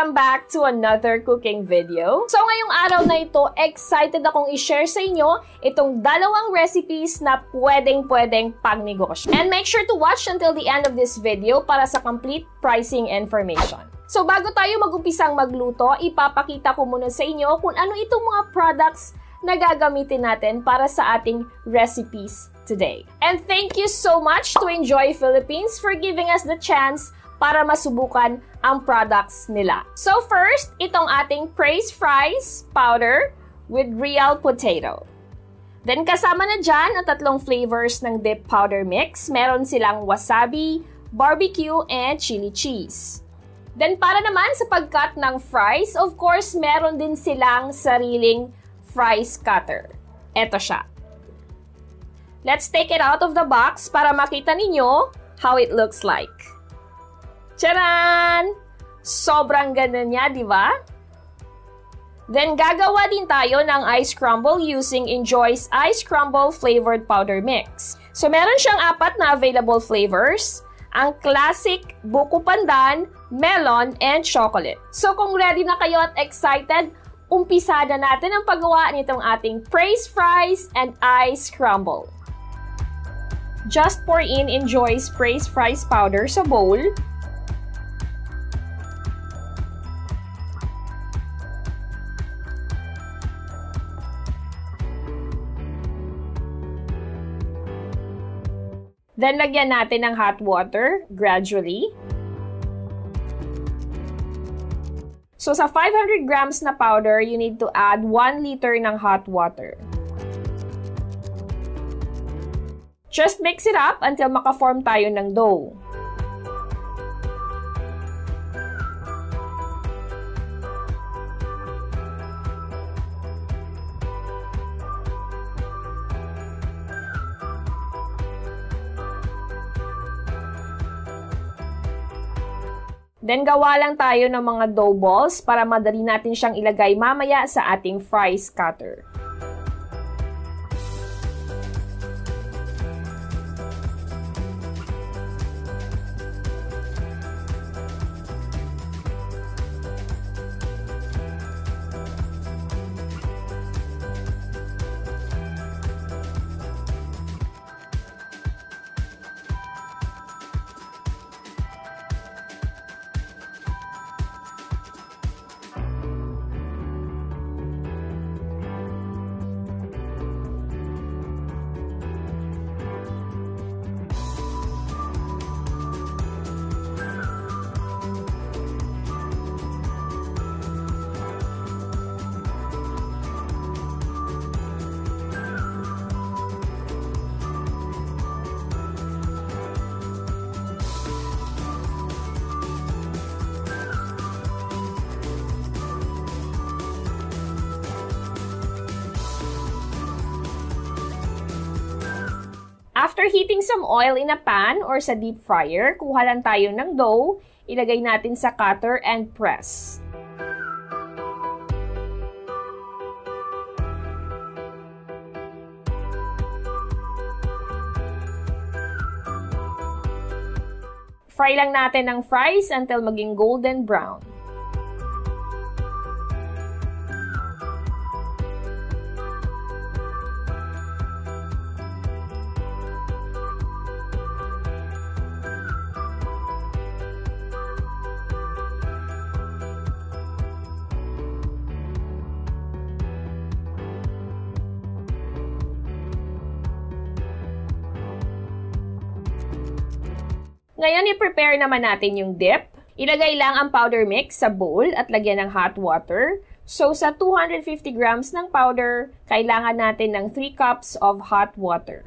Welcome back to another cooking video. So ngayong araw na ito, excited akong i-share sa inyo itong dalawang recipes na pwedeng pangnegosyo. And make sure to watch until the end of this video para sa complete pricing information. So bago tayo mag-umpisang magluto, ipapakita ko muna sa inyo kung ano itong mga products na gagamitin natin para sa ating recipes today. And thank you so much to Injoy Philippines for giving us the chance para masubukan ang products nila. So first, itong ating praise fries powder with real potato. Then kasama na dyan ang tatlong flavors ng dip powder mix. Meron silang wasabi, barbecue, and chili cheese. Then para naman sa pagcut ng fries, of course, meron din silang sariling fries cutter. Ito siya. Let's take it out of the box para makita ninyo how it looks like. Charan! Sobrang ganda niya, di ba? Then, gagawa din tayo ng ice scramble using Injoy's Ice Scramble flavored powder mix. So, meron siyang 4 na available flavors. Ang classic, buko pandan, melon, and chocolate. So, kung ready na kayo at excited, umpisa na natin ang paggawa nitong ating praise fries and ice scramble. Just pour in Injoy's praise fries powder sa bowl. Then, lagyan natin ng hot water gradually. So, sa 500 grams na powder, you need to add 1 liter ng hot water. Just mix it up until maka-form tayo ng dough. Then, gawa lang tayo ng mga dough balls para madali natin siyang ilagay mamaya sa ating fries cutter. After heating some oil in a pan or sa deep fryer, kuha lang tayo ng dough, ilagay natin sa cutter and press. Fry lang natin ang fries until maging golden brown. Ngayon, i-prepare naman natin yung dip. Ilagay lang ang powder mix sa bowl at lagyan ng hot water. So, sa 250 grams ng powder, kailangan natin ng 3 cups of hot water.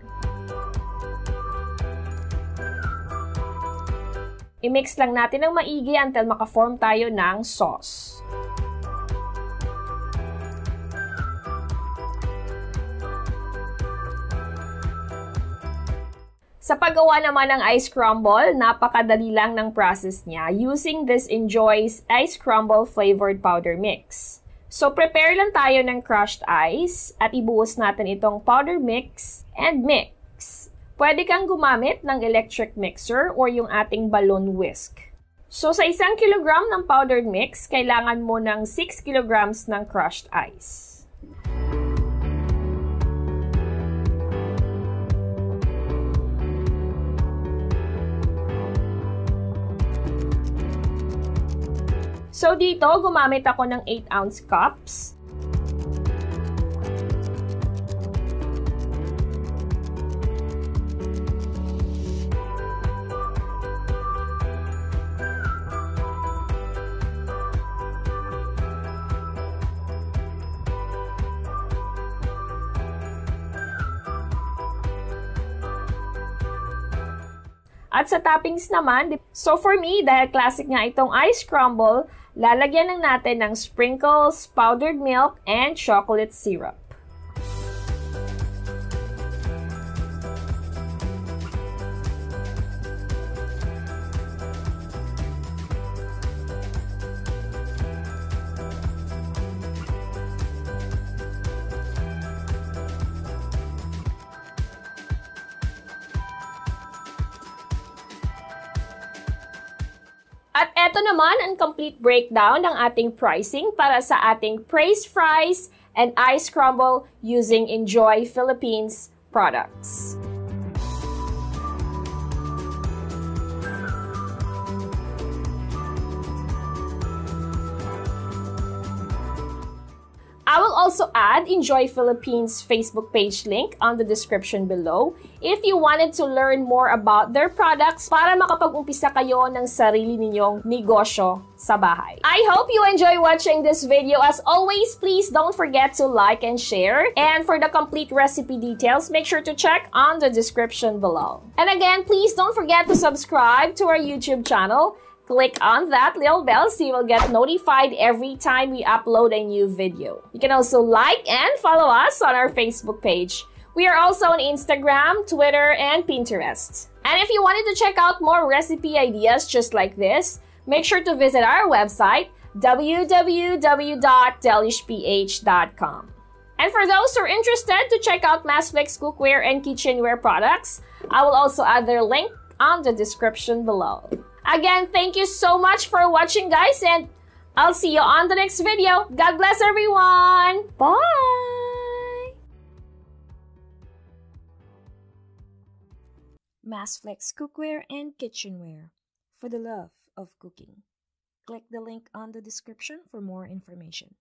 I-mix lang natin ng maigi until maka-form tayo ng sauce. Sa paggawa naman ng ice scramble, napakadali lang ng process niya using this Injoy's Ice Scramble flavored powder mix. So, prepare lang tayo ng crushed ice at ibuhos natin itong powder mix and mix. Pwede kang gumamit ng electric mixer or yung ating balloon whisk. So, sa 1 kilogram ng powdered mix, kailangan mo ng 6 kilograms ng crushed ice. So, dito, gumamit ako ng 8-ounce cups. At sa toppings naman, so for me, dahil classic nga itong ice scramble, lalagyan lang natin ng sprinkles, powdered milk, and chocolate syrup. At eto naman ang complete breakdown ng ating pricing para sa ating praised fries and ice scramble using Injoy Philippines products. I will also add Injoy Philippines Facebook page link on the description below if you wanted to learn more about their products para makapag-umpisa kayo ng sarili ninyong negosyo sa bahay. I hope you enjoy watching this video. As always, please don't forget to like and share. And for the complete recipe details, make sure to check on the description below. And again, please don't forget to subscribe to our YouTube channel. Click on that little bell so you will get notified every time we upload a new video. You can also like and follow us on our Facebook page. We are also on Instagram, Twitter, and Pinterest. And if you wanted to check out more recipe ideas just like this, make sure to visit our website, www.delishph.com. And for those who are interested to check out Masflex cookware and kitchenware products, I will also add their link on the description below. Again, thank you so much for watching, guys, and I'll see you on the next video. God bless everyone! Bye! Masflex cookware and kitchenware for the love of cooking. Click the link on the description for more information.